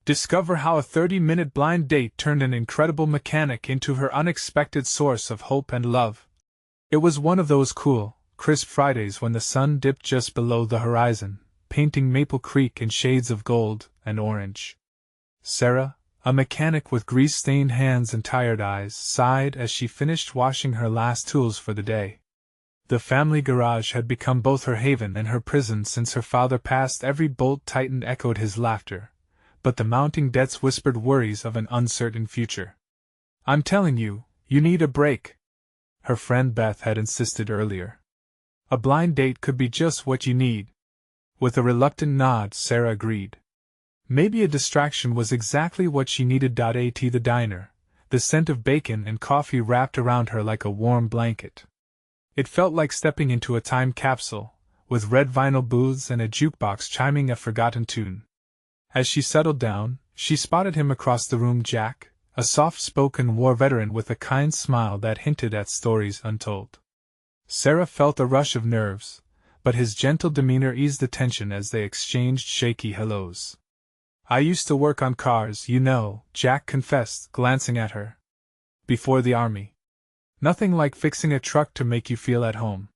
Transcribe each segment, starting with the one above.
Discover how a 30-minute blind date turned an incredible mechanic into her unexpected source of hope and love. It was one of those cool, crisp Fridays when the sun dipped just below the horizon, painting Maple Creek in shades of gold and orange. Sarah, a mechanic with grease-stained hands and tired eyes, sighed as she finished washing her last tools for the day. The family garage had become both her haven and her prison since her father passed. Every bolt tightened echoed his laughter, but the mounting debts whispered worries of an uncertain future. "I'm telling you, you need a break," her friend Beth had insisted earlier. "A blind date could be just what you need." With a reluctant nod, Sarah agreed. Maybe a distraction was exactly what she needed. At the diner, the scent of bacon and coffee wrapped around her like a warm blanket. It felt like stepping into a time capsule, with red vinyl booths and a jukebox chiming a forgotten tune. As she settled down, she spotted him across the room. Jack, a soft-spoken war veteran with a kind smile that hinted at stories untold. Sarah felt a rush of nerves, but his gentle demeanor eased the tension as they exchanged shaky hellos. "I used to work on cars, you know," Jack confessed, glancing at her. "Before the army. Nothing like fixing a truck to make you feel at home."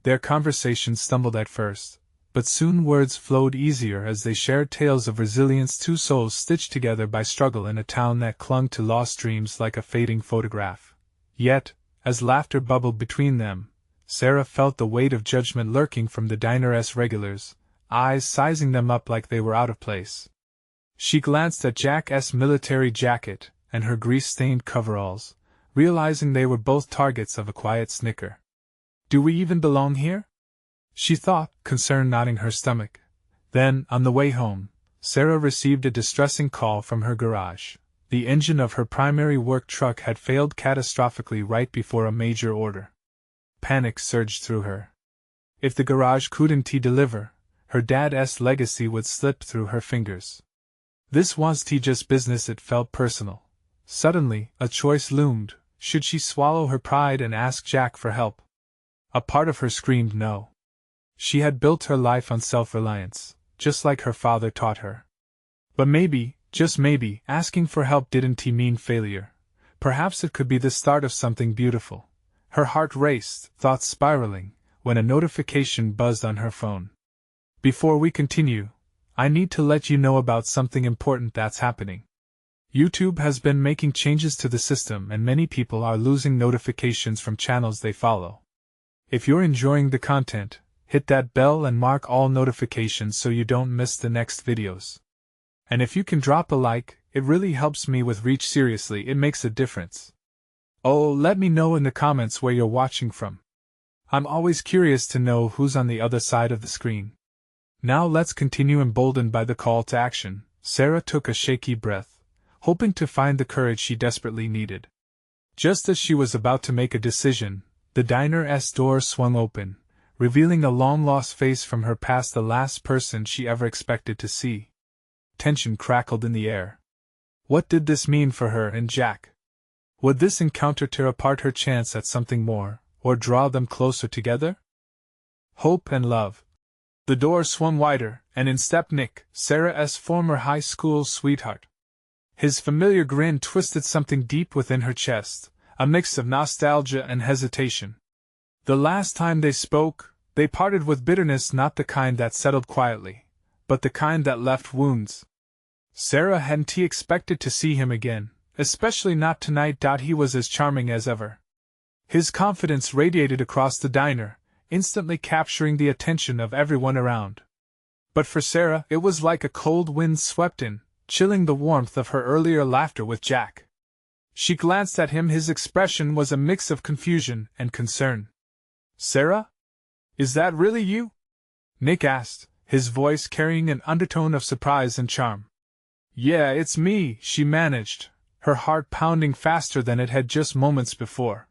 Their conversation stumbled at first, but soon words flowed easier as they shared tales of resilience, two souls stitched together by struggle in a town that clung to lost dreams like a fading photograph. Yet, as laughter bubbled between them, Sarah felt the weight of judgment lurking from the diner's regulars, eyes sizing them up like they were out of place. She glanced at Jack's military jacket and her grease-stained coveralls, realizing they were both targets of a quiet snicker. "Do we even belong here?" she thought, concern knotting her stomach. Then, on the way home, Sarah received a distressing call from her garage. The engine of her primary work truck had failed catastrophically right before a major order. Panic surged through her. If the garage couldn't deliver, her dad's legacy would slip through her fingers. This wasn't just business, it felt personal. Suddenly, a choice loomed. Should she swallow her pride and ask Jack for help? A part of her screamed no. She had built her life on self-reliance, just like her father taught her. But maybe, just maybe, asking for help didn't mean failure. Perhaps it could be the start of something beautiful. Her heart raced, thoughts spiraling, when a notification buzzed on her phone. "Before we continue, I need to let you know about something important that's happening. YouTube has been making changes to the system and many people are losing notifications from channels they follow. If you're enjoying the content, hit that bell and mark all notifications so you don't miss the next videos. And if you can drop a like, it really helps me with reach. Seriously, it makes a difference. Oh, let me know in the comments where you're watching from. I'm always curious to know who's on the other side of the screen." Now let's continue. Emboldened by the call to action, Sarah took a shaky breath, hoping to find the courage she desperately needed. Just as she was about to make a decision, the diner's door swung open, revealing a long-lost face from her past, the last person she ever expected to see. Tension crackled in the air. What did this mean for her and Jack? Would this encounter tear apart her chance at something more, or draw them closer together? Hope and love. The door swung wider, and in stepped Nick, Sarah's former high school sweetheart. His familiar grin twisted something deep within her chest, a mix of nostalgia and hesitation. The last time they spoke, they parted with bitterness, not the kind that settled quietly, but the kind that left wounds. Sarah hadn't expected to see him again, especially not tonight. He was as charming as ever. His confidence radiated across the diner, instantly capturing the attention of everyone around. But for Sarah, it was like a cold wind swept in, chilling the warmth of her earlier laughter with Jack. She glanced at him. His expression was a mix of confusion and concern. "Sarah? Is that really you?" Nick asked, his voice carrying an undertone of surprise and charm. "Yeah, it's me," she managed, her heart pounding faster than it had just moments before.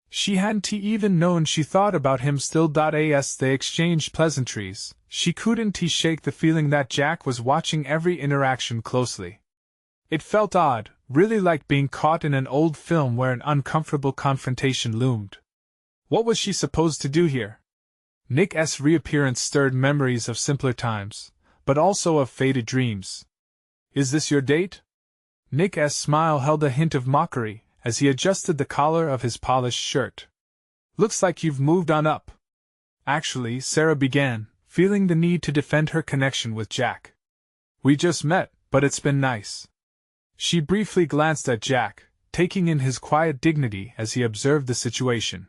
She hadn't even known she thought about him still. As they exchanged pleasantries, she couldn't shake the feeling that Jack was watching every interaction closely. It felt odd, really like being caught in an old film where an uncomfortable confrontation loomed. What was she supposed to do here? Nick's reappearance stirred memories of simpler times, but also of faded dreams. Is this your date? Nick's smile held a hint of mockery as he adjusted the collar of his polished shirt. Looks like you've moved on up. Actually, Sarah began, feeling the need to defend her connection with Jack. We just met, but it's been nice. She briefly glanced at Jack, taking in his quiet dignity as he observed the situation.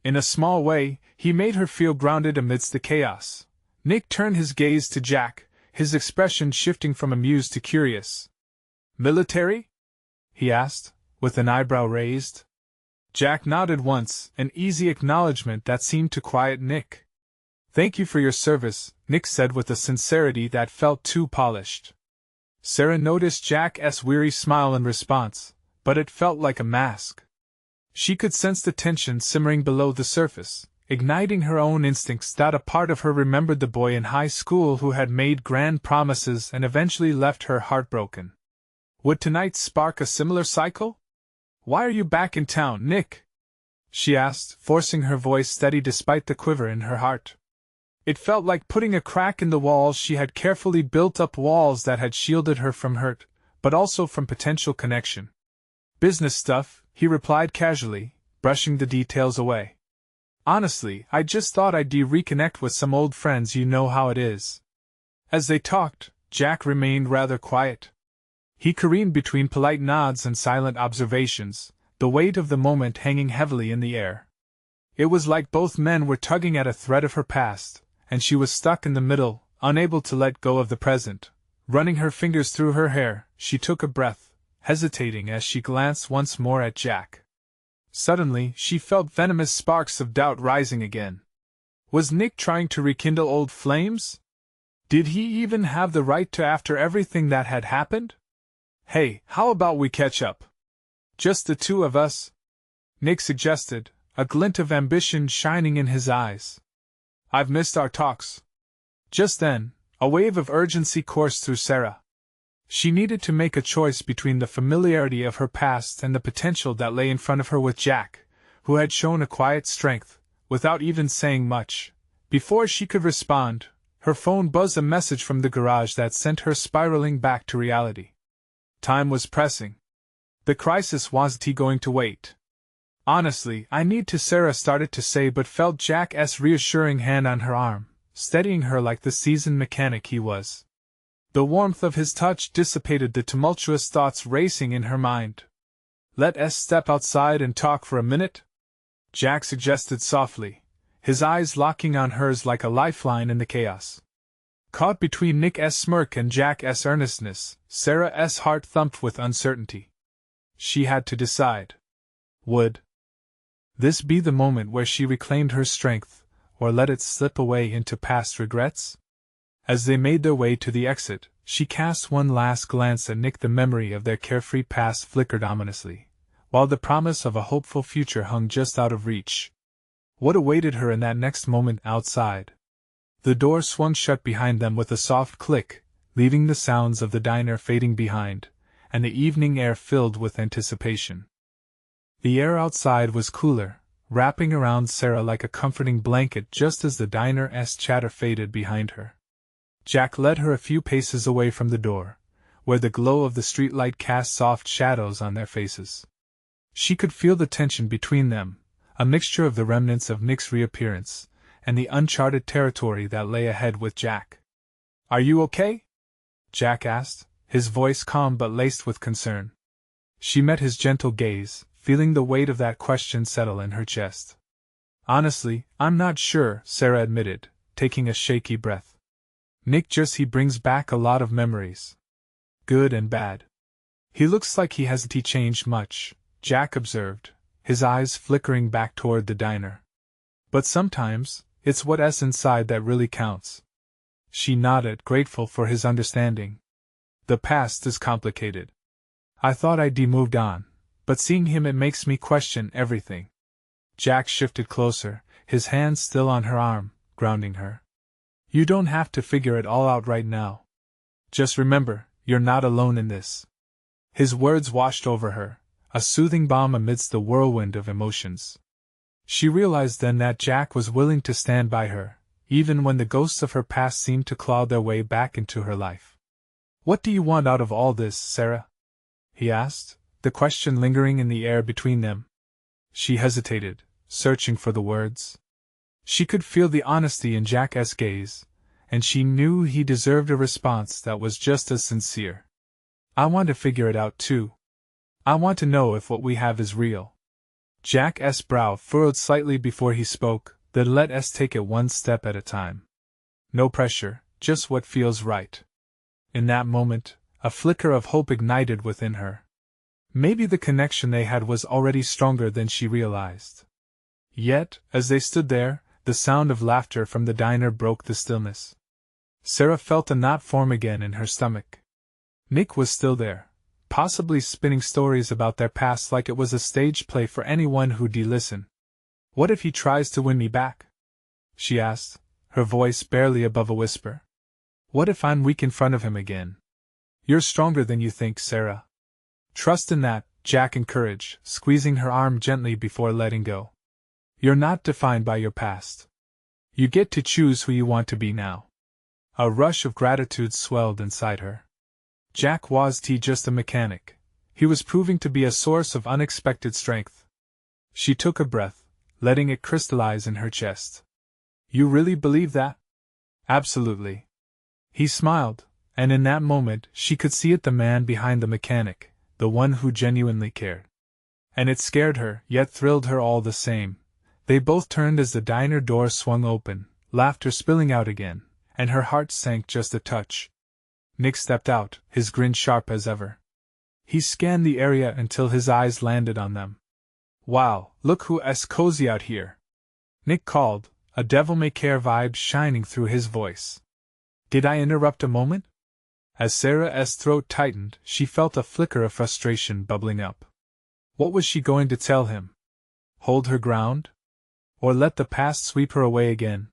In a small way, he made her feel grounded amidst the chaos. Nick turned his gaze to Jack, his expression shifting from amused to curious. Military? He asked, with an eyebrow raised. Jack nodded once, an easy acknowledgement that seemed to quiet Nick. Thank you for your service, Nick said with a sincerity that felt too polished. Sarah noticed Jack's weary smile in response, but it felt like a mask. She could sense the tension simmering below the surface, igniting her own instincts that a part of her remembered the boy in high school who had made grand promises and eventually left her heartbroken. Would tonight spark a similar cycle? Why are you back in town, Nick? She asked, forcing her voice steady despite the quiver in her heart. It felt like putting a crack in the walls she had carefully built up, walls that had shielded her from hurt, but also from potential connection. Business stuff, he replied casually, brushing the details away. Honestly, I just thought I'd reconnect with some old friends, you know how it is. As they talked, Jack remained rather quiet. He careened between polite nods and silent observations, the weight of the moment hanging heavily in the air. It was like both men were tugging at a thread of her past, and she was stuck in the middle, unable to let go of the present. Running her fingers through her hair, she took a breath, hesitating as she glanced once more at Jack. Suddenly, she felt venomous sparks of doubt rising again. Was Nick trying to rekindle old flames? Did he even have the right to after everything that had happened? Hey, how about we catch up? Just the two of us? Nick suggested, a glint of ambition shining in his eyes. I've missed our talks. Just then, a wave of urgency coursed through Sarah. She needed to make a choice between the familiarity of her past and the potential that lay in front of her with Jack, who had shown a quiet strength, without even saying much. Before she could respond, her phone buzzed a message from the garage that sent her spiraling back to reality. Time was pressing. The crisis wasn't going to wait. Honestly, I need to, Sarah started to say, but felt Jack's reassuring hand on her arm, steadying her like the seasoned mechanic he was. The warmth of his touch dissipated the tumultuous thoughts racing in her mind. Let's step outside and talk for a minute? Jack suggested softly, his eyes locking on hers like a lifeline in the chaos. Caught between Nick's smirk and Jack's earnestness, Sarah's heart thumped with uncertainty. She had to decide. Would this be the moment where she reclaimed her strength, or let it slip away into past regrets? As they made their way to the exit, she cast one last glance at Nick. The memory of their carefree past flickered ominously, while the promise of a hopeful future hung just out of reach. What awaited her in that next moment outside? The door swung shut behind them with a soft click, leaving the sounds of the diner fading behind, and the evening air filled with anticipation. The air outside was cooler, wrapping around Sarah like a comforting blanket just as the diner's chatter faded behind her. Jack led her a few paces away from the door, where the glow of the streetlight cast soft shadows on their faces. She could feel the tension between them, a mixture of the remnants of Nick's reappearance, and the uncharted territory that lay ahead with Jack. Are you okay? Jack asked, his voice calm but laced with concern. She met his gentle gaze, feeling the weight of that question settle in her chest. Honestly, I'm not sure, Sarah admitted, taking a shaky breath. Nick he brings back a lot of memories. Good and bad. He looks like he hasn't changed much, Jack observed, his eyes flickering back toward the diner. But sometimes, it's what's inside that really counts. She nodded, grateful for his understanding. The past is complicated. I thought I'd moved on, but seeing him it makes me question everything. Jack shifted closer, his hand still on her arm, grounding her. You don't have to figure it all out right now. Just remember, you're not alone in this. His words washed over her, a soothing balm amidst the whirlwind of emotions. She realized then that Jack was willing to stand by her, even when the ghosts of her past seemed to claw their way back into her life. What do you want out of all this, Sarah? He asked, the question lingering in the air between them. She hesitated, searching for the words. She could feel the honesty in Jack's gaze, and she knew he deserved a response that was just as sincere. I want to figure it out too. I want to know if what we have is real. Jack's brow furrowed slightly before he spoke, then let us take it one step at a time. No pressure, just what feels right. In that moment, a flicker of hope ignited within her. Maybe the connection they had was already stronger than she realized. Yet, as they stood there, the sound of laughter from the diner broke the stillness. Sarah felt a knot form again in her stomach. Nick was still there, possibly spinning stories about their past like it was a stage play for anyone who'd listen. What if he tries to win me back? She asked, her voice barely above a whisper. What if I'm weak in front of him again? You're stronger than you think, Sarah. Trust in that, Jack encouraged, squeezing her arm gently before letting go. You're not defined by your past. You get to choose who you want to be now. A rush of gratitude swelled inside her. Jack wasn't just a mechanic. He was proving to be a source of unexpected strength. She took a breath, letting it crystallize in her chest. You really believe that? Absolutely. He smiled, and in that moment she could see it, the man behind the mechanic, the one who genuinely cared. And it scared her, yet thrilled her all the same. They both turned as the diner door swung open, laughter spilling out again, and her heart sank just a touch. Nick stepped out, his grin sharp as ever. He scanned the area until his eyes landed on them. Wow, look who's cozy out here, Nick called, a devil-may-care vibe shining through his voice. Did I interrupt a moment? As Sarah's throat tightened, she felt a flicker of frustration bubbling up. What was she going to tell him? Hold her ground? Or let the past sweep her away again?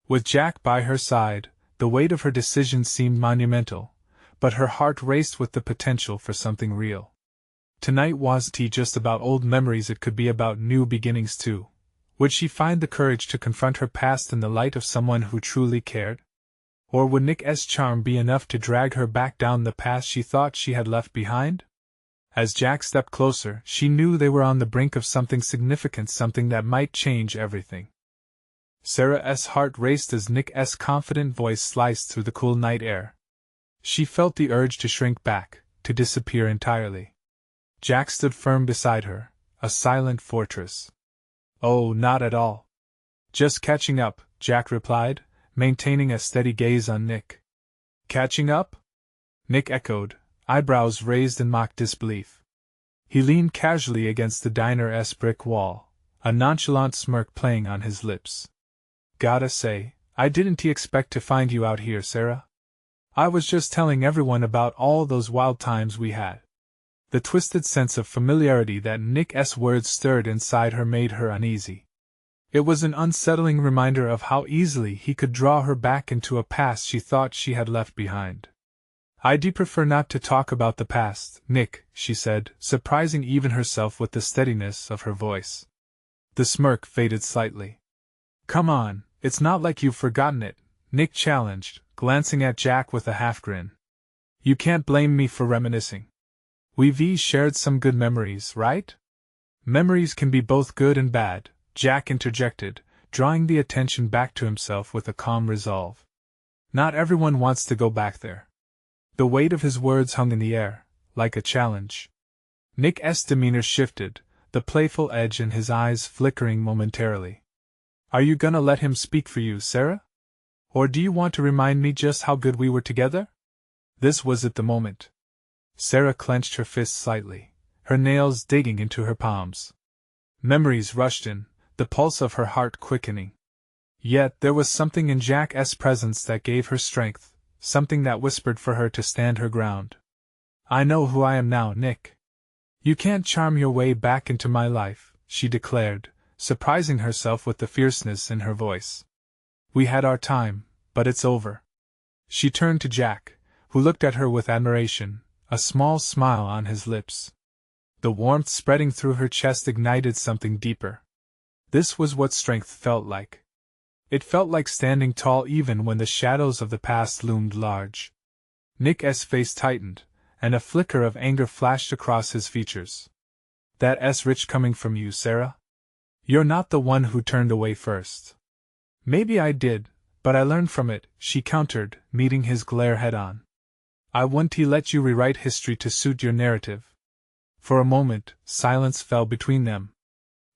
With Jack by her side, the weight of her decision seemed monumental, but her heart raced with the potential for something real. Tonight wasn't just about old memories, it could be about new beginnings too. Would she find the courage to confront her past in the light of someone who truly cared? Or would Nick's charm be enough to drag her back down the path she thought she had left behind? As Jack stepped closer, she knew they were on the brink of something significant, something that might change everything. Sarah's heart raced as Nick's confident voice sliced through the cool night air. She felt the urge to shrink back, to disappear entirely. Jack stood firm beside her, a silent fortress. Oh, not at all. Just catching up, Jack replied, maintaining a steady gaze on Nick. Catching up? Nick echoed, eyebrows raised in mock disbelief. He leaned casually against the diner's brick wall, a nonchalant smirk playing on his lips. Gotta say, I didn't expect to find you out here, Sarah. I was just telling everyone about all those wild times we had. The twisted sense of familiarity that Nick's words stirred inside her made her uneasy. It was an unsettling reminder of how easily he could draw her back into a past she thought she had left behind. I'd prefer not to talk about the past, Nick, she said, surprising even herself with the steadiness of her voice. The smirk faded slightly. Come on, it's not like you've forgotten it, Nick challenged, glancing at Jack with a half-grin. You can't blame me for reminiscing. We've shared some good memories, right? Memories can be both good and bad, Jack interjected, drawing the attention back to himself with a calm resolve. Not everyone wants to go back there. The weight of his words hung in the air, like a challenge. Nick's demeanor shifted, the playful edge in his eyes flickering momentarily. Are you gonna let him speak for you, Sarah? Or do you want to remind me just how good we were together? This was at the moment. Sarah clenched her fists slightly, her nails digging into her palms. Memories rushed in, the pulse of her heart quickening. Yet there was something in Jack's presence that gave her strength, something that whispered for her to stand her ground. I know who I am now, Nick. You can't charm your way back into my life, she declared, surprising herself with the fierceness in her voice. We had our time, but it's over. She turned to Jack, who looked at her with admiration, a small smile on his lips. The warmth spreading through her chest ignited something deeper. This was what strength felt like. It felt like standing tall even when the shadows of the past loomed large. Nick's face tightened, and a flicker of anger flashed across his features. That's rich coming from you, Sarah? You're not the one who turned away first. Maybe I did, but I learned from it, she countered, meeting his glare head-on. I wouldn't let you rewrite history to suit your narrative. For a moment, silence fell between them.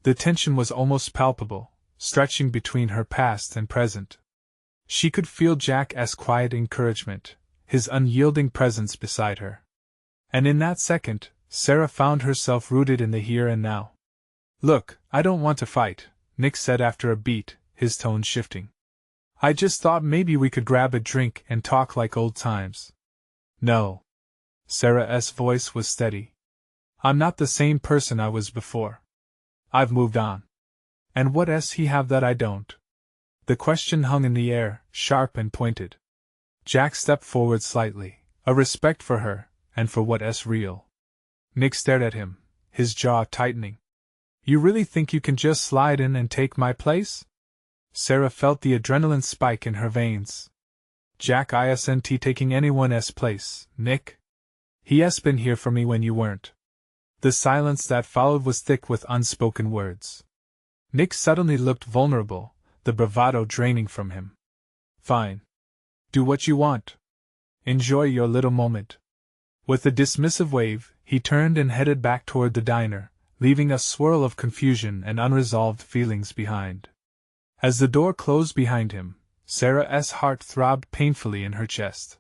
The tension was almost palpable, stretching between her past and present. She could feel Jack's quiet encouragement, his unyielding presence beside her. And in that second, Sarah found herself rooted in the here and now. Look, I don't want to fight, Nick said after a beat, his tone shifting. I just thought maybe we could grab a drink and talk like old times. No. Sarah's voice was steady. I'm not the same person I was before. I've moved on. And what's he have that I don't? The question hung in the air, sharp and pointed. Jack stepped forward slightly, a respect for her, and for what's real. Nick stared at him, his jaw tightening. You really think you can just slide in and take my place? Sarah felt the adrenaline spike in her veins. Jack isn't taking anyone's place, Nick. He's been here for me when you weren't. The silence that followed was thick with unspoken words. Nick suddenly looked vulnerable, the bravado draining from him. Fine. Do what you want. Enjoy your little moment. With a dismissive wave, he turned and headed back toward the diner, leaving a swirl of confusion and unresolved feelings behind. As the door closed behind him, Sarah's heart throbbed painfully in her chest.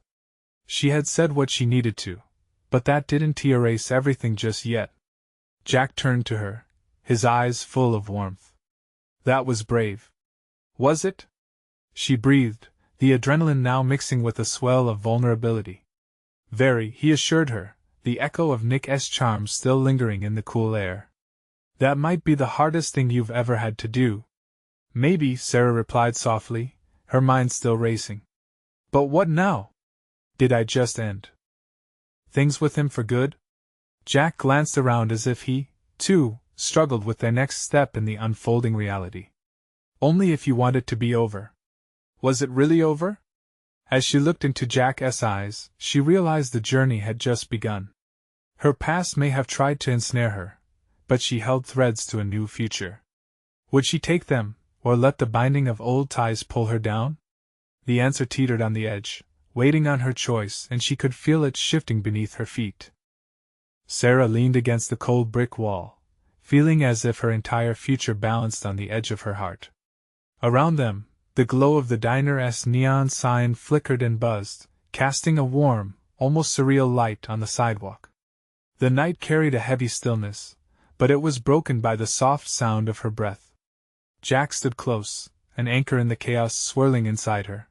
She had said what she needed to, but that didn't erase everything just yet. Jack turned to her, his eyes full of warmth. That was brave. Was it? She breathed, the adrenaline now mixing with a swell of vulnerability. Very, he assured her, the echo of Nick's charm still lingering in the cool air. That might be the hardest thing you've ever had to do. Maybe, Sarah replied softly, her mind still racing. But what now? Did I just end things with him for good? Jack glanced around as if he, too, struggled with their next step in the unfolding reality. Only if you want it to be over. Was it really over? As she looked into Jack's eyes, she realized the journey had just begun. Her past may have tried to ensnare her, but she held threads to a new future. Would she take them, or let the binding of old ties pull her down? The answer teetered on the edge, waiting on her choice, and she could feel it shifting beneath her feet. Sarah leaned against the cold brick wall, feeling as if her entire future balanced on the edge of her heart. Around them, the glow of the diner's neon sign flickered and buzzed, casting a warm, almost surreal light on the sidewalk. The night carried a heavy stillness, but it was broken by the soft sound of her breath. Jack stood close, an anchor in the chaos swirling inside her.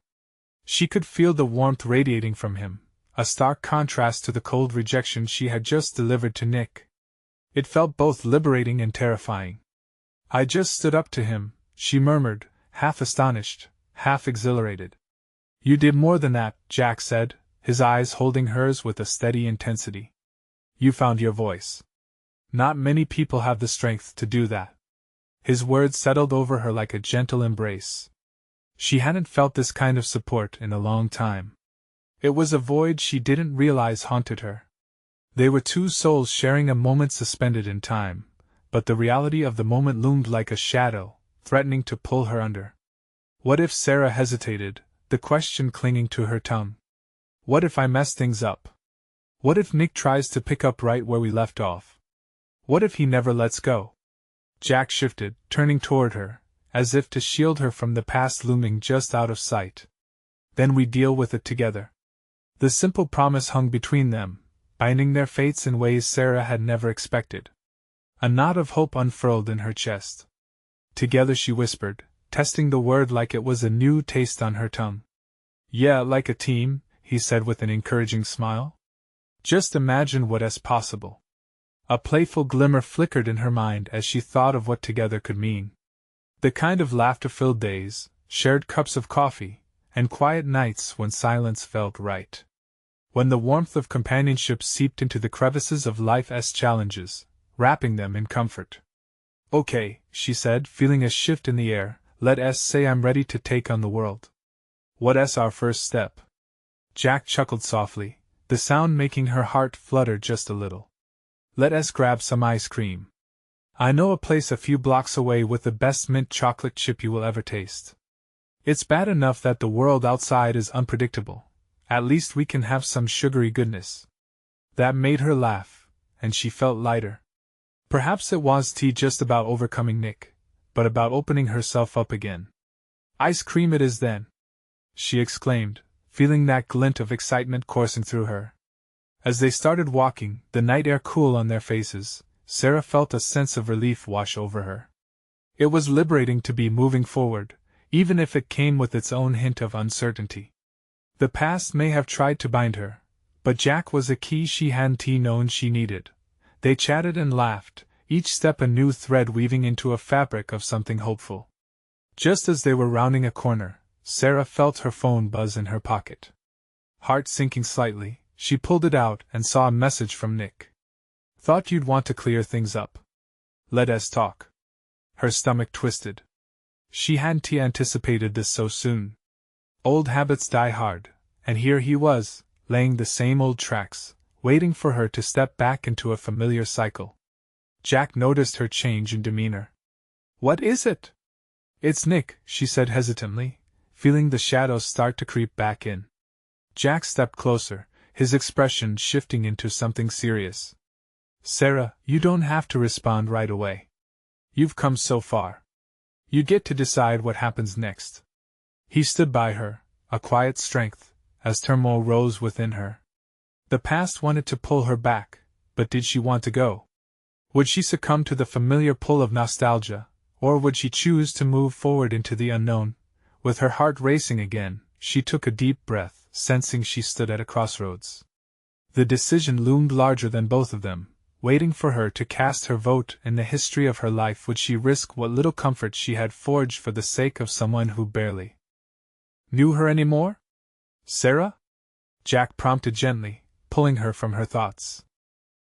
She could feel the warmth radiating from him, a stark contrast to the cold rejection she had just delivered to Nick. It felt both liberating and terrifying. I just stood up to him, she murmured, half astonished, half exhilarated. You did more than that, Jack said, his eyes holding hers with a steady intensity. You found your voice. Not many people have the strength to do that. His words settled over her like a gentle embrace. She hadn't felt this kind of support in a long time. It was a void she didn't realize haunted her. They were two souls sharing a moment suspended in time, but the reality of the moment loomed like a shadow, threatening to pull her under. What if Sarah hesitated, the question clinging to her tongue? What if I mess things up? What if Nick tries to pick up right where we left off? What if he never lets go? Jack shifted, turning toward her, as if to shield her from the past looming just out of sight. Then we deal with it together. The simple promise hung between them, binding their fates in ways Sarah had never expected. A knot of hope unfurled in her chest. Together, she whispered, testing the word like it was a new taste on her tongue. Yeah, like a team, he said with an encouraging smile. Just imagine what's possible. A playful glimmer flickered in her mind as she thought of what together could mean. The kind of laughter-filled days, shared cups of coffee, and quiet nights when silence felt right. When the warmth of companionship seeped into the crevices of life's challenges, wrapping them in comfort. Okay, she said, feeling a shift in the air, let's say I'm ready to take on the world. What's our first step? Jack chuckled softly, the sound making her heart flutter just a little. "Let us grab some ice cream. I know a place a few blocks away with the best mint chocolate chip you will ever taste. It's bad enough that the world outside is unpredictable. At least we can have some sugary goodness." That made her laugh, and she felt lighter. Perhaps it was just about overcoming Nick, but about opening herself up again. "Ice cream it is then!" she exclaimed, feeling that glint of excitement coursing through her. As they started walking, the night air cool on their faces, Sarah felt a sense of relief wash over her. It was liberating to be moving forward, even if it came with its own hint of uncertainty. The past may have tried to bind her, but Jack was a key she hadn't known she needed. They chatted and laughed, each step a new thread weaving into a fabric of something hopeful. Just as they were rounding a corner, Sarah felt her phone buzz in her pocket. Heart sinking slightly, she pulled it out and saw a message from Nick. "Thought you'd want to clear things up. Let us talk." Her stomach twisted. She hadn't anticipated this so soon. Old habits die hard, and here he was, laying the same old tracks, waiting for her to step back into a familiar cycle. Jack noticed her change in demeanor. "What is it?" "It's Nick," she said hesitantly, feeling the shadows start to creep back in. Jack stepped closer, his expression shifting into something serious. "Sarah, you don't have to respond right away. You've come so far. You get to decide what happens next." He stood by her, a quiet strength, as turmoil rose within her. The past wanted to pull her back, but did she want to go? Would she succumb to the familiar pull of nostalgia, or would she choose to move forward into the unknown? With her heart racing again, she took a deep breath, sensing she stood at a crossroads. The decision loomed larger than both of them, waiting for her to cast her vote in the history of her life. Would she risk what little comfort she had forged for the sake of someone who barely knew her anymore? "Sarah?" Jack prompted gently, pulling her from her thoughts.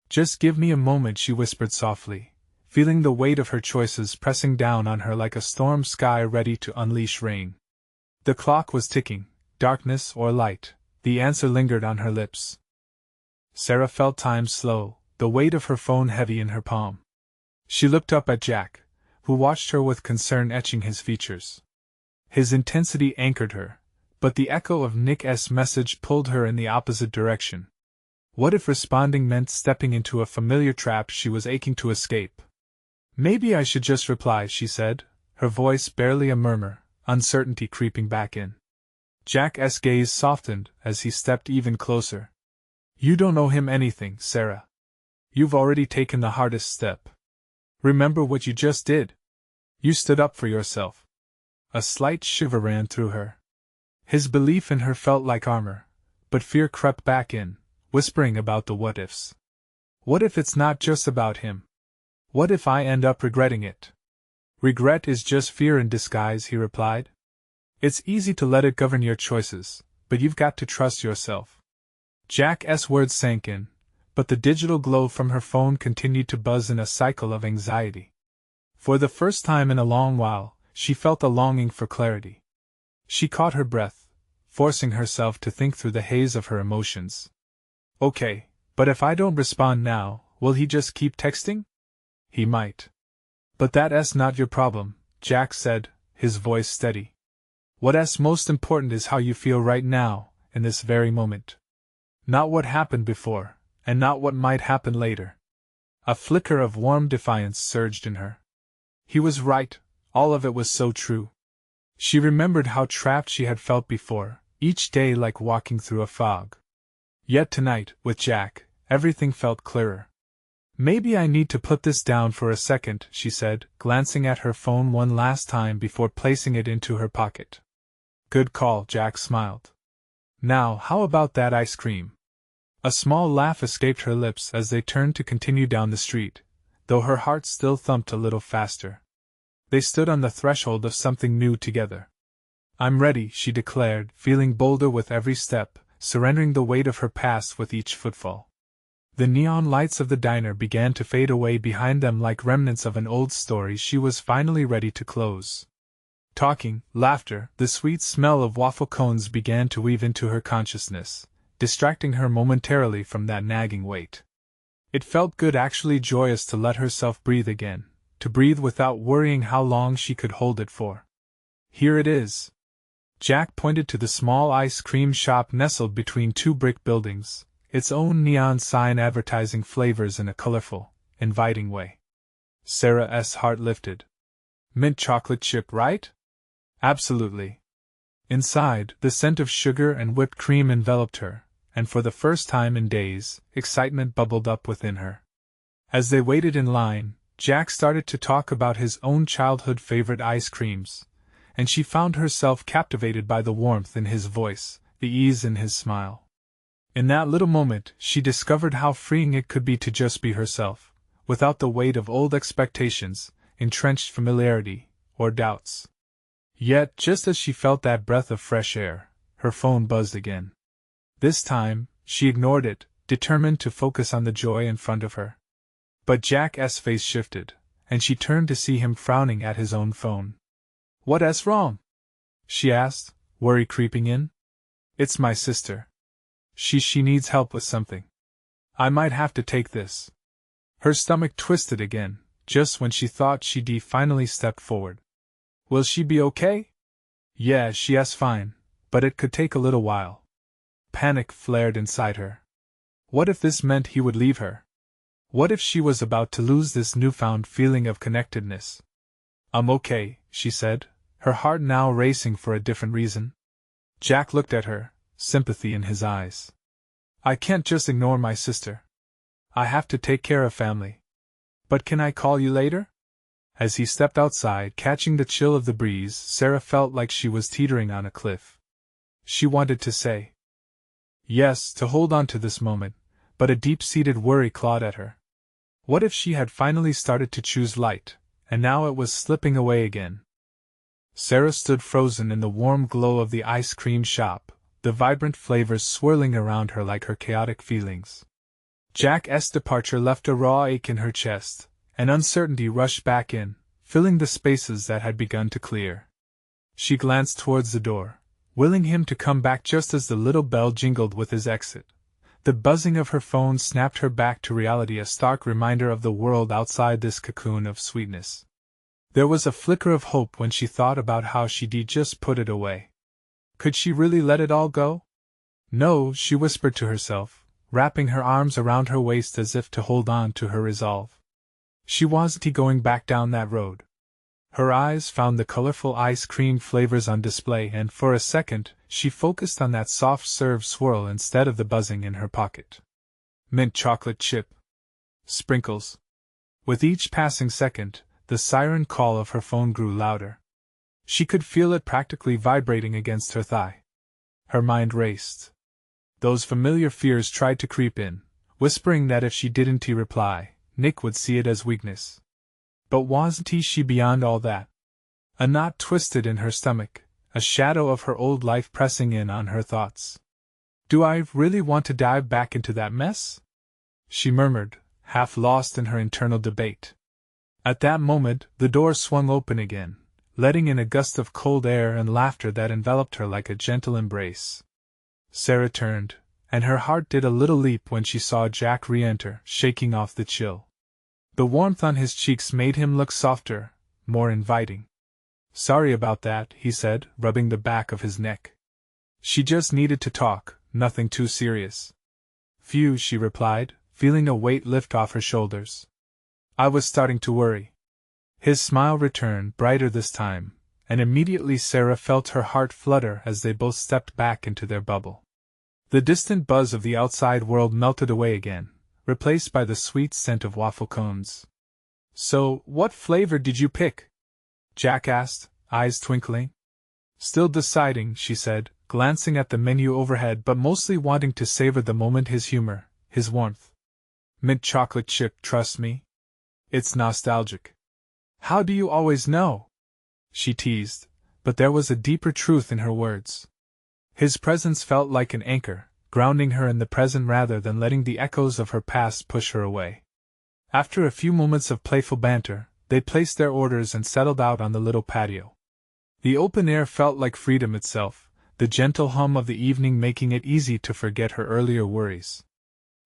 "Just give me a moment," she whispered softly, feeling the weight of her choices pressing down on her like a storm sky ready to unleash rain. The clock was ticking, darkness or light, the answer lingered on her lips. Sarah felt time slow, the weight of her phone heavy in her palm. She looked up at Jack, who watched her with concern etching his features. His intensity anchored her, but the echo of Nick's message pulled her in the opposite direction. What if responding meant stepping into a familiar trap she was aching to escape? "Maybe I should just reply," she said, her voice barely a murmur, uncertainty creeping back in. Jack's gaze softened as he stepped even closer. "You don't owe him anything, Sarah. You've already taken the hardest step. Remember what you just did. You stood up for yourself." A slight shiver ran through her. His belief in her felt like armor, but fear crept back in, whispering about the what-ifs. "What if it's not just about him? What if I end up regretting it?" "Regret is just fear in disguise," he replied. "It's easy to let it govern your choices, but you've got to trust yourself." Jack's words sank in, but the digital glow from her phone continued to buzz in a cycle of anxiety. For the first time in a long while, she felt a longing for clarity. She caught her breath, forcing herself to think through the haze of her emotions. "Okay, but if I don't respond now, will he just keep texting?" "He might. But that's not your problem," Jack said, his voice steady. "What's most important is how you feel right now, in this very moment. Not what happened before, and not what might happen later." A flicker of warm defiance surged in her. He was right, all of it was so true. She remembered how trapped she had felt before, each day like walking through a fog. Yet tonight, with Jack, everything felt clearer. "Maybe I need to put this down for a second," she said, glancing at her phone one last time before placing it into her pocket. "Good call," Jack smiled. "Now, how about that ice cream?" A small laugh escaped her lips as they turned to continue down the street, though her heart still thumped a little faster. They stood on the threshold of something new together. "I'm ready," she declared, feeling bolder with every step, surrendering the weight of her past with each footfall. The neon lights of the diner began to fade away behind them like remnants of an old story she was finally ready to close. Talking, laughter, the sweet smell of waffle cones began to weave into her consciousness, distracting her momentarily from that nagging weight. It felt good, actually joyous, to let herself breathe again, to breathe without worrying how long she could hold it for. Here it is. Jack pointed to the small ice cream shop nestled between two brick buildings, its own neon sign advertising flavors in a colorful, inviting way. Sarah's heart lifted. Mint chocolate chip, right? Absolutely. Inside, the scent of sugar and whipped cream enveloped her, and for the first time in days, excitement bubbled up within her. As they waited in line, Jack started to talk about his own childhood favorite ice creams, and she found herself captivated by the warmth in his voice, the ease in his smile. In that little moment, she discovered how freeing it could be to just be herself, without the weight of old expectations, entrenched familiarity, or doubts. Yet, just as she felt that breath of fresh air, her phone buzzed again. This time, she ignored it, determined to focus on the joy in front of her. But Jack's face shifted, and she turned to see him frowning at his own phone. "What's wrong?" she asked, worry creeping in. "It's my sister. She needs help with something. I might have to take this." Her stomach twisted again, just when she thought she'd finally stepped forward. "Will she be okay?" "Yeah, she's fine, but it could take a little while." Panic flared inside her. What if this meant he would leave her? What if she was about to lose this newfound feeling of connectedness? "I'm okay," she said, her heart now racing for a different reason. Jack looked at her, sympathy in his eyes. "I can't just ignore my sister. I have to take care of family. But can I call you later?" As he stepped outside, catching the chill of the breeze, Sarah felt like she was teetering on a cliff. She wanted to say yes, to hold on to this moment, but a deep-seated worry clawed at her. What if she had finally started to choose light, and now it was slipping away again? Sarah stood frozen in the warm glow of the ice cream shop, the vibrant flavors swirling around her like her chaotic feelings. Jack's departure left a raw ache in her chest, and uncertainty rushed back in, filling the spaces that had begun to clear. She glanced towards the door, willing him to come back just as the little bell jingled with his exit. The buzzing of her phone snapped her back to reality, a stark reminder of the world outside this cocoon of sweetness. There was a flicker of hope when she thought about how she'd just put it away. Could she really let it all go? No, she whispered to herself, wrapping her arms around her waist as if to hold on to her resolve. She wasn't going back down that road. Her eyes found the colorful ice cream flavors on display, and for a second, she focused on that soft serve swirl instead of the buzzing in her pocket. Mint chocolate chip. Sprinkles. With each passing second, the siren call of her phone grew louder. She could feel it practically vibrating against her thigh. Her mind raced. Those familiar fears tried to creep in, whispering that if she didn't reply, Nick would see it as weakness. But wasn't she beyond all that? A knot twisted in her stomach, a shadow of her old life pressing in on her thoughts. "Do I really want to dive back into that mess?" she murmured, half lost in her internal debate. At that moment, the door swung open again, letting in a gust of cold air and laughter that enveloped her like a gentle embrace. Sarah turned, and her heart did a little leap when she saw Jack re-enter, shaking off the chill. The warmth on his cheeks made him look softer, more inviting. "Sorry about that," he said, rubbing the back of his neck. She just needed to talk, nothing too serious. "Phew," she replied, feeling a weight lift off her shoulders. "I was starting to worry." His smile returned, brighter this time, and immediately Sarah felt her heart flutter as they both stepped back into their bubble. The distant buzz of the outside world melted away again, replaced by the sweet scent of waffle cones. "So, what flavor did you pick?" Jack asked, eyes twinkling. "Still deciding," she said, glancing at the menu overhead but mostly wanting to savor the moment, his humor, his warmth. "Mint chocolate chip, trust me. It's nostalgic." "How do you always know?" she teased, but there was a deeper truth in her words. His presence felt like an anchor, grounding her in the present rather than letting the echoes of her past push her away. After a few moments of playful banter, they placed their orders and settled out on the little patio. The open air felt like freedom itself, the gentle hum of the evening making it easy to forget her earlier worries.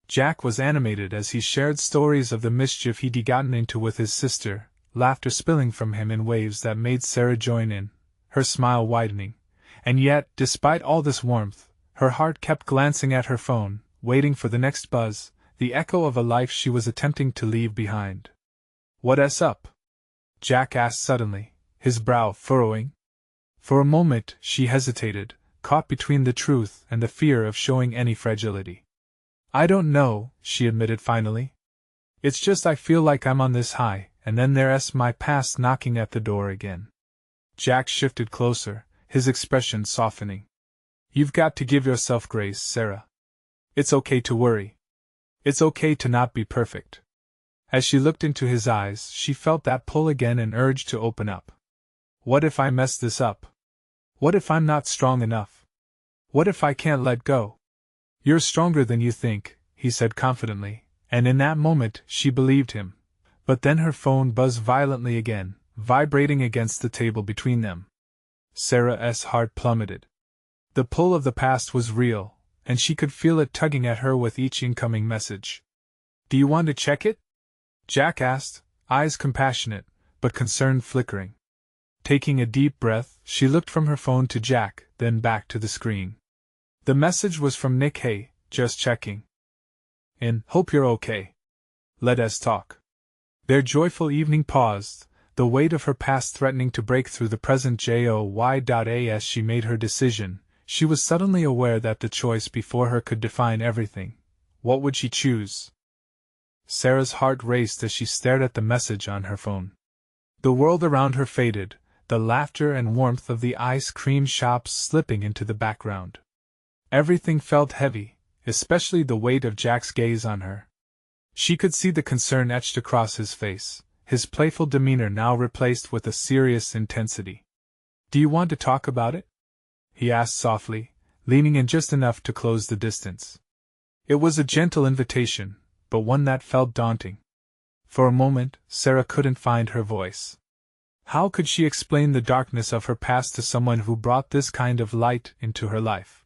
Jack was animated as he shared stories of the mischief he'd gotten into with his sister, laughter spilling from him in waves that made Sarah join in, her smile widening. And yet, despite all this warmth, her heart kept glancing at her phone, waiting for the next buzz, the echo of a life she was attempting to leave behind. "What's up?" Jack asked suddenly, his brow furrowing. For a moment she hesitated, caught between the truth and the fear of showing any fragility. "I don't know," she admitted finally. "It's just I feel like I'm on this high, and then there's my past knocking at the door again." Jack shifted closer, his expression softening. "You've got to give yourself grace, Sarah. It's okay to worry. It's okay to not be perfect." As she looked into his eyes, she felt that pull again, an urge to open up. "What if I mess this up? What if I'm not strong enough? What if I can't let go?" "You're stronger than you think," he said confidently, and in that moment she believed him. But then her phone buzzed violently again, vibrating against the table between them. Sarah's heart plummeted. The pull of the past was real, and she could feel it tugging at her with each incoming message. "Do you want to check it?" Jack asked, eyes compassionate, but concern flickering. Taking a deep breath, she looked from her phone to Jack, then back to the screen. The message was from Nick. "Hey, just checking in, hope you're okay. Let us talk." Their joyful evening paused, the weight of her past threatening to break through the present joy. As she made her decision, she was suddenly aware that the choice before her could define everything. What would she choose? Sarah's heart raced as she stared at the message on her phone. The world around her faded, the laughter and warmth of the ice cream shops slipping into the background. Everything felt heavy, especially the weight of Jack's gaze on her. She could see the concern etched across his face, his playful demeanor now replaced with a serious intensity. "Do you want to talk about it?" he asked softly, leaning in just enough to close the distance. It was a gentle invitation, but one that felt daunting. For a moment, Sarah couldn't find her voice. How could she explain the darkness of her past to someone who brought this kind of light into her life?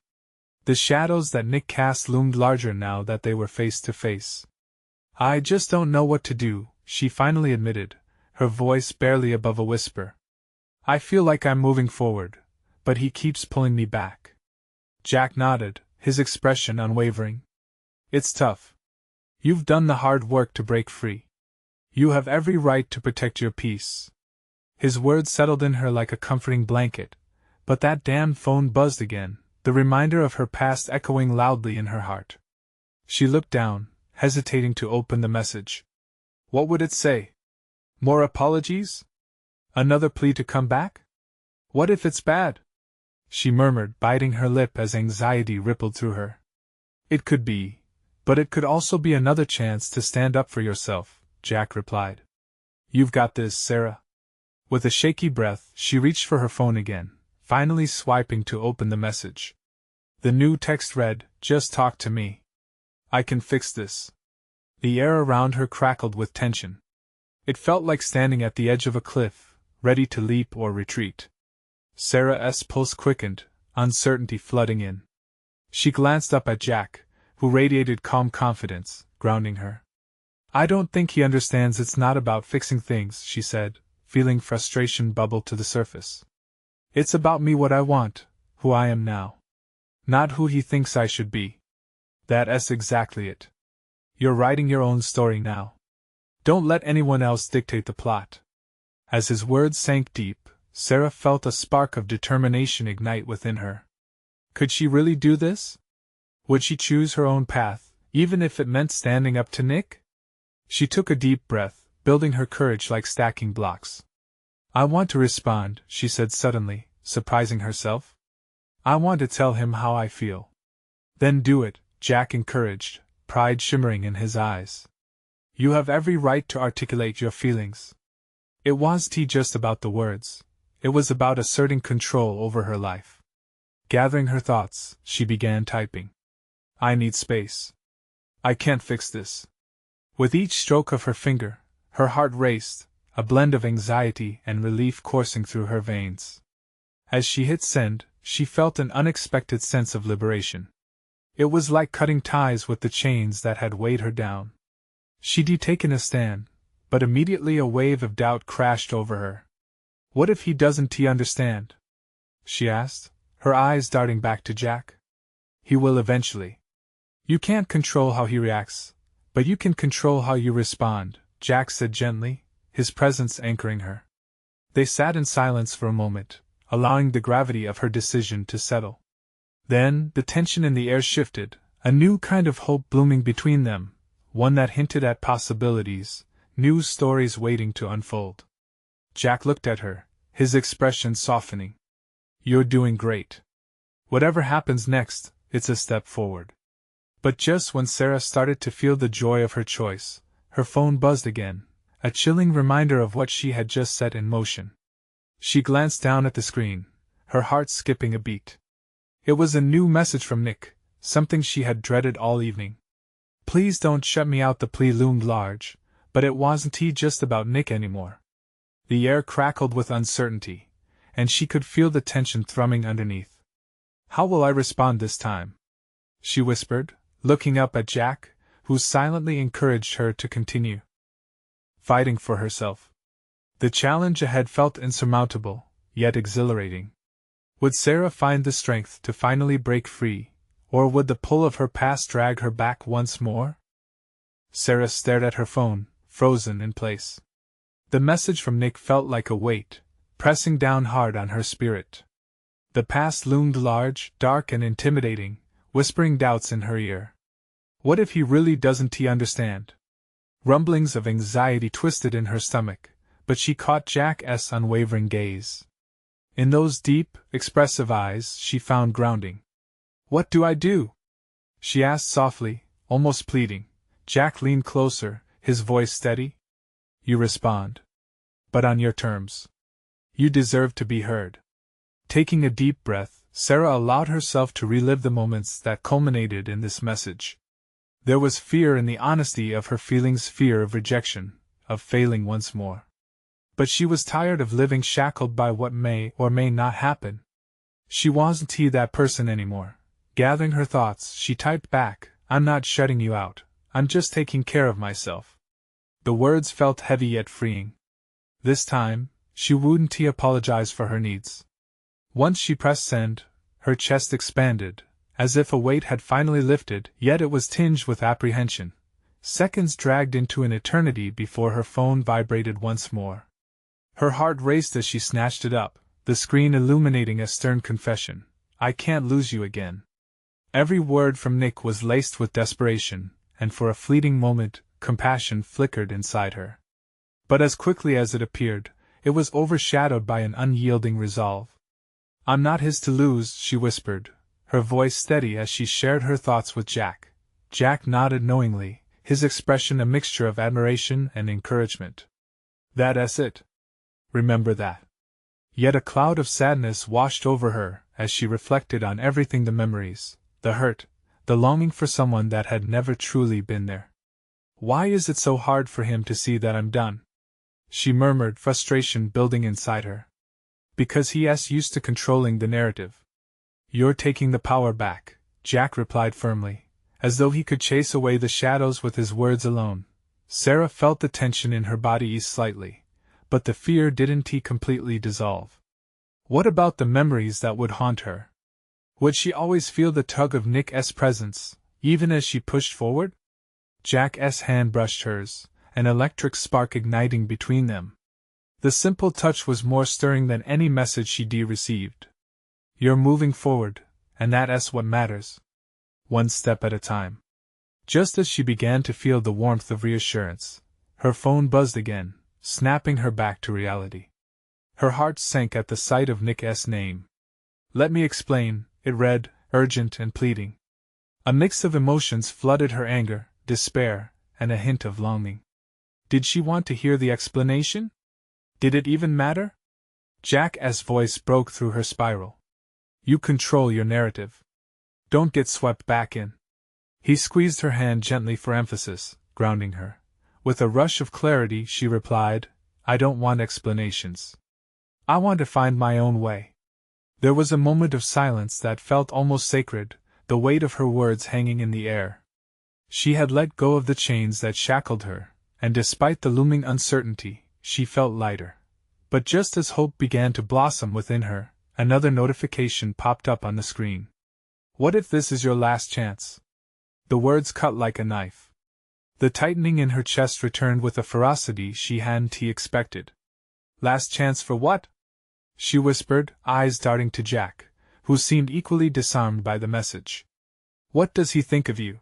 The shadows that Nick cast loomed larger now that they were face to face. "I just don't know what to do," she finally admitted, her voice barely above a whisper. "I feel like I'm moving forward, but he keeps pulling me back." Jack nodded, his expression unwavering. "It's tough. You've done the hard work to break free. You have every right to protect your peace." His words settled in her like a comforting blanket, but that damn phone buzzed again, the reminder of her past echoing loudly in her heart. She looked down, hesitating to open the message. What would it say? More apologies? Another plea to come back? What if it's bad? She murmured, biting her lip as anxiety rippled through her. It could be, but it could also be another chance to stand up for yourself, Jack replied. You've got this, Sarah. With a shaky breath, she reached for her phone again, finally swiping to open the message. The new text read, "Just talk to me. I can fix this." The air around her crackled with tension. It felt like standing at the edge of a cliff, ready to leap or retreat. Sarah's pulse quickened, uncertainty flooding in. She glanced up at Jack, who radiated calm confidence, grounding her. "I don't think he understands it's not about fixing things," she said, feeling frustration bubble to the surface. "It's about me, what I want, who I am now. Not who he thinks I should be." That's exactly it. You're writing your own story now. Don't let anyone else dictate the plot. As his words sank deep, Sarah felt a spark of determination ignite within her. Could she really do this? Would she choose her own path, even if it meant standing up to Nick? She took a deep breath, building her courage like stacking blocks. "I want to respond," she said suddenly, surprising herself. "I want to tell him how I feel." "Then do it," Jack encouraged, pride shimmering in his eyes. "You have every right to articulate your feelings." It wasn't just about the words. It was about asserting control over her life. Gathering her thoughts, she began typing. "I need space. I can't fix this." With each stroke of her finger, her heart raced, a blend of anxiety and relief coursing through her veins. As she hit send, she felt an unexpected sense of liberation. It was like cutting ties with the chains that had weighed her down. She'd taken a stand, but immediately a wave of doubt crashed over her. What if he doesn't understand? She asked, her eyes darting back to Jack. He will eventually. You can't control how he reacts, but you can control how you respond, Jack said gently, his presence anchoring her. They sat in silence for a moment, allowing the gravity of her decision to settle. Then, the tension in the air shifted, a new kind of hope blooming between them, one that hinted at possibilities, new stories waiting to unfold. Jack looked at her, his expression softening. You're doing great. Whatever happens next, it's a step forward. But just when Sarah started to feel the joy of her choice, her phone buzzed again, a chilling reminder of what she had just set in motion. She glanced down at the screen, her heart skipping a beat. It was a new message from Nick, something she had dreaded all evening. Please don't shut me out. The plea loomed large, but it wasn't just about Nick anymore. The air crackled with uncertainty, and she could feel the tension thrumming underneath. How will I respond this time? She whispered, looking up at Jack, who silently encouraged her to continue fighting for herself. The challenge ahead felt insurmountable, yet exhilarating. Would Sarah find the strength to finally break free, or would the pull of her past drag her back once more? Sarah stared at her phone, frozen in place. The message from Nick felt like a weight, pressing down hard on her spirit. The past loomed large, dark and intimidating, whispering doubts in her ear. What if he really doesn't understand? Rumblings of anxiety twisted in her stomach, but she caught Jack's unwavering gaze. In those deep, expressive eyes she found grounding. What do I do? She asked softly, almost pleading. Jack leaned closer, his voice steady. You respond. But on your terms. You deserve to be heard. Taking a deep breath, Sarah allowed herself to relive the moments that culminated in this message. There was fear in the honesty of her feelings, fear of rejection, of failing once more. But she was tired of living shackled by what may or may not happen. She wasn't that person anymore. Gathering her thoughts, she typed back, I'm not shutting you out, I'm just taking care of myself. The words felt heavy yet freeing. This time, she wouldn't apologize for her needs. Once she pressed send, her chest expanded, as if a weight had finally lifted, yet it was tinged with apprehension. Seconds dragged into an eternity before her phone vibrated once more. Her heart raced as she snatched it up, the screen illuminating a stern confession. I can't lose you again. Every word from Nick was laced with desperation, and for a fleeting moment, compassion flickered inside her. But as quickly as it appeared, it was overshadowed by an unyielding resolve. I'm not his to lose, she whispered, her voice steady as she shared her thoughts with Jack. Jack nodded knowingly, his expression a mixture of admiration and encouragement. That's it. Remember that. Yet a cloud of sadness washed over her as she reflected on everything, the memories, the hurt, the longing for someone that had never truly been there. Why is it so hard for him to see that I'm done? She murmured, frustration building inside her. Because he's used to controlling the narrative. You're taking the power back, Jack replied firmly, as though he could chase away the shadows with his words alone. Sarah felt the tension in her body ease slightly, but the fear didn't completely dissolve. What about the memories that would haunt her? Would she always feel the tug of Nick's presence, even as she pushed forward? Jack's hand brushed hers, an electric spark igniting between them. The simple touch was more stirring than any message she'd received. You're moving forward, and that's what matters. One step at a time. Just as she began to feel the warmth of reassurance, her phone buzzed again, snapping her back to reality. Her heart sank at the sight of Nick's name. Let me explain, it read, urgent and pleading. A mix of emotions flooded her: anger, despair, and a hint of longing. Did she want to hear the explanation? Did it even matter? Jack's voice broke through her spiral. You control your narrative. Don't get swept back in. He squeezed her hand gently for emphasis, grounding her. With a rush of clarity, she replied, I don't want explanations. I want to find my own way. There was a moment of silence that felt almost sacred, the weight of her words hanging in the air. She had let go of the chains that shackled her, and despite the looming uncertainty, she felt lighter. But just as hope began to blossom within her, another notification popped up on the screen. "What if this is your last chance?" The words cut like a knife. The tightening in her chest returned with a ferocity she hadn't expected. "Last chance for what?" she whispered, eyes darting to Jack, who seemed equally disarmed by the message. "What does he think of you?"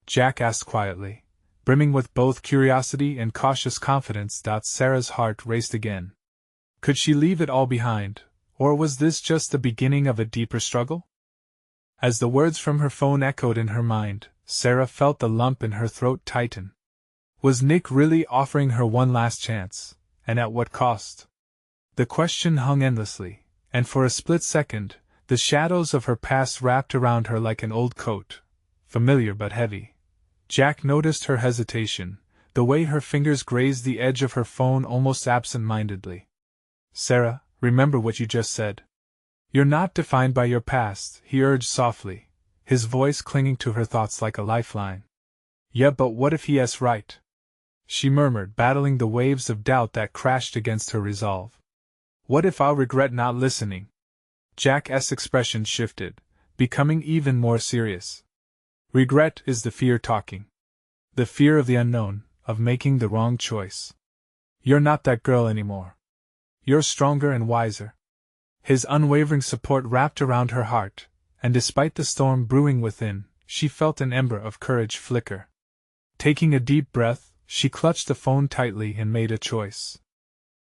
Jack asked quietly, brimming with both curiosity and cautious confidence. Sarah's heart raced again. Could she leave it all behind, or was this just the beginning of a deeper struggle? As the words from her phone echoed in her mind, Sarah felt the lump in her throat tighten. Was Nick really offering her one last chance, and at what cost? The question hung endlessly, and for a split second, the shadows of her past wrapped around her like an old coat, familiar but heavy. Jack noticed her hesitation, the way her fingers grazed the edge of her phone almost absent-mindedly. "Sarah, remember what you just said. You're not defined by your past," he urged softly, his voice clinging to her thoughts like a lifeline. "Yeah, but what if he's right?" she murmured, battling the waves of doubt that crashed against her resolve. "What if I'll regret not listening?" Jack's expression shifted, becoming even more serious. "Regret is the fear talking. The fear of the unknown, of making the wrong choice. You're not that girl anymore. You're stronger and wiser." His unwavering support wrapped around her heart, and despite the storm brewing within, she felt an ember of courage flicker. Taking a deep breath, she clutched the phone tightly and made a choice.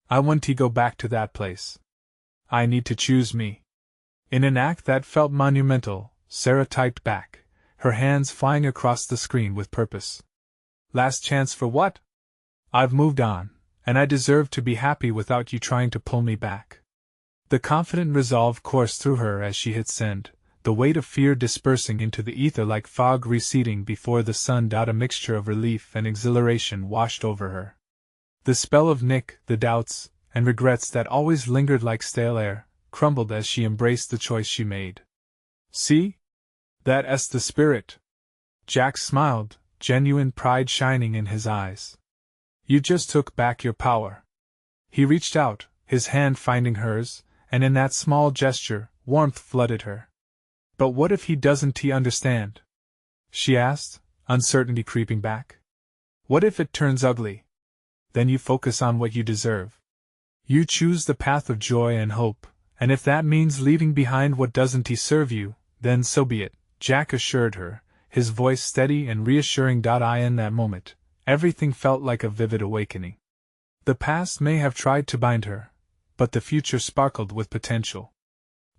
"I want to go back to that place. I need to choose me." In an act that felt monumental, Sarah typed back, her hands flying across the screen with purpose. "Last chance for what? I've moved on, and I deserve to be happy without you trying to pull me back." The confident resolve coursed through her as she hit send, the weight of fear dispersing into the ether like fog receding before the sun. A mixture of relief and exhilaration washed over her. The spell of Nick, the doubts, and regrets that always lingered like stale air, crumbled as she embraced the choice she made. "See? That's the spirit." Jack smiled, genuine pride shining in his eyes. "You just took back your power." He reached out, his hand finding hers, and in that small gesture, warmth flooded her. "But what if he doesn't understand?" she asked, uncertainty creeping back. "What if it turns ugly? Then you focus on what you deserve. You choose the path of joy and hope, and if that means leaving behind what doesn't serve you, then so be it," Jack assured her, his voice steady and reassuring. In that moment, everything felt like a vivid awakening. The past may have tried to bind her, but the future sparkled with potential.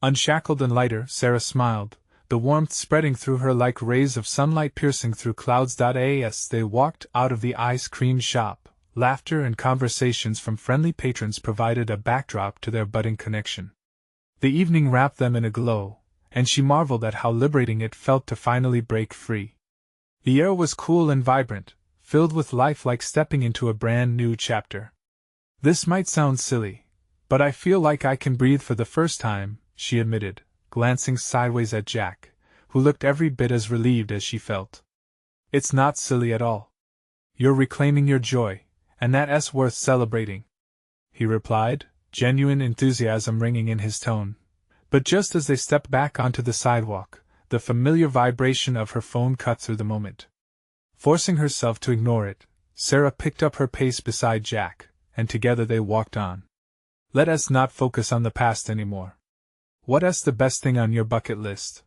Unshackled and lighter, Sarah smiled, the warmth spreading through her like rays of sunlight piercing through clouds. As they walked out of the ice cream shop, laughter and conversations from friendly patrons provided a backdrop to their budding connection. The evening wrapped them in a glow, and she marveled at how liberating it felt to finally break free. The air was cool and vibrant, filled with life like stepping into a brand new chapter. "This might sound silly, but I feel like I can breathe for the first time," she admitted, glancing sideways at Jack, who looked every bit as relieved as she felt. "It's not silly at all. You're reclaiming your joy, and that's worth celebrating," he replied, genuine enthusiasm ringing in his tone. But just as they stepped back onto the sidewalk, the familiar vibration of her phone cut through the moment. Forcing herself to ignore it, Sarah picked up her pace beside Jack, and together they walked on. "Let us not focus on the past anymore. What's the best thing on your bucket list?"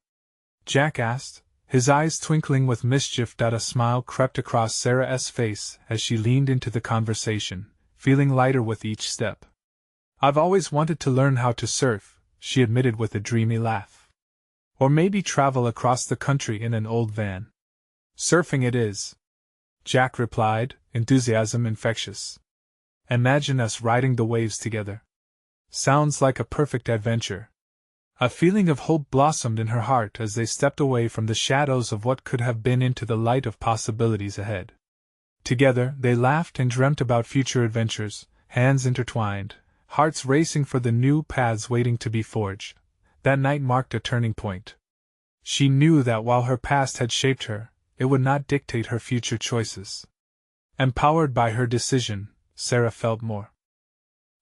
Jack asked, his eyes twinkling with mischief. A smile crept across Sarah's face as she leaned into the conversation, feeling lighter with each step. "I've always wanted to learn how to surf," she admitted with a dreamy laugh. "Or maybe travel across the country in an old van." "Surfing it is," Jack replied, enthusiasm infectious. "Imagine us riding the waves together. Sounds like a perfect adventure." A feeling of hope blossomed in her heart as they stepped away from the shadows of what could have been into the light of possibilities ahead. Together, they laughed and dreamt about future adventures, hands intertwined, hearts racing for the new paths waiting to be forged. That night marked a turning point. She knew that while her past had shaped her, it would not dictate her future choices. Empowered by her decision, Sarah felt more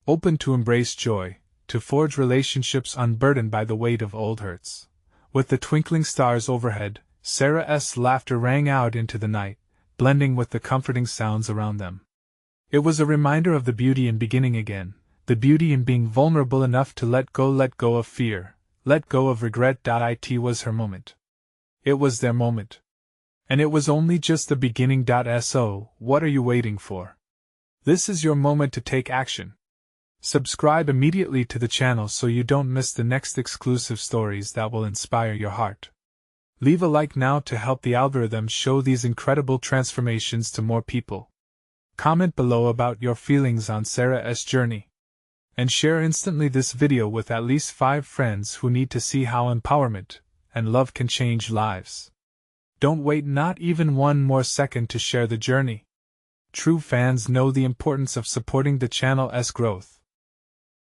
open to embrace joy, to forge relationships unburdened by the weight of old hurts. With the twinkling stars overhead, Sarah's laughter rang out into the night, blending with the comforting sounds around them. It was a reminder of the beauty in beginning again, the beauty in being vulnerable enough to let go of fear, let go of regret. It was her moment. It was their moment. And it was only just the beginning. So, what are you waiting for? This is your moment to take action. Subscribe immediately to the channel so you don't miss the next exclusive stories that will inspire your heart. Leave a like now to help the algorithm show these incredible transformations to more people. Comment below about your feelings on Sarah's journey. And share instantly this video with at least 5 friends who need to see how empowerment and love can change lives. Don't wait not even one more second to share the journey. True fans know the importance of supporting the channel's growth.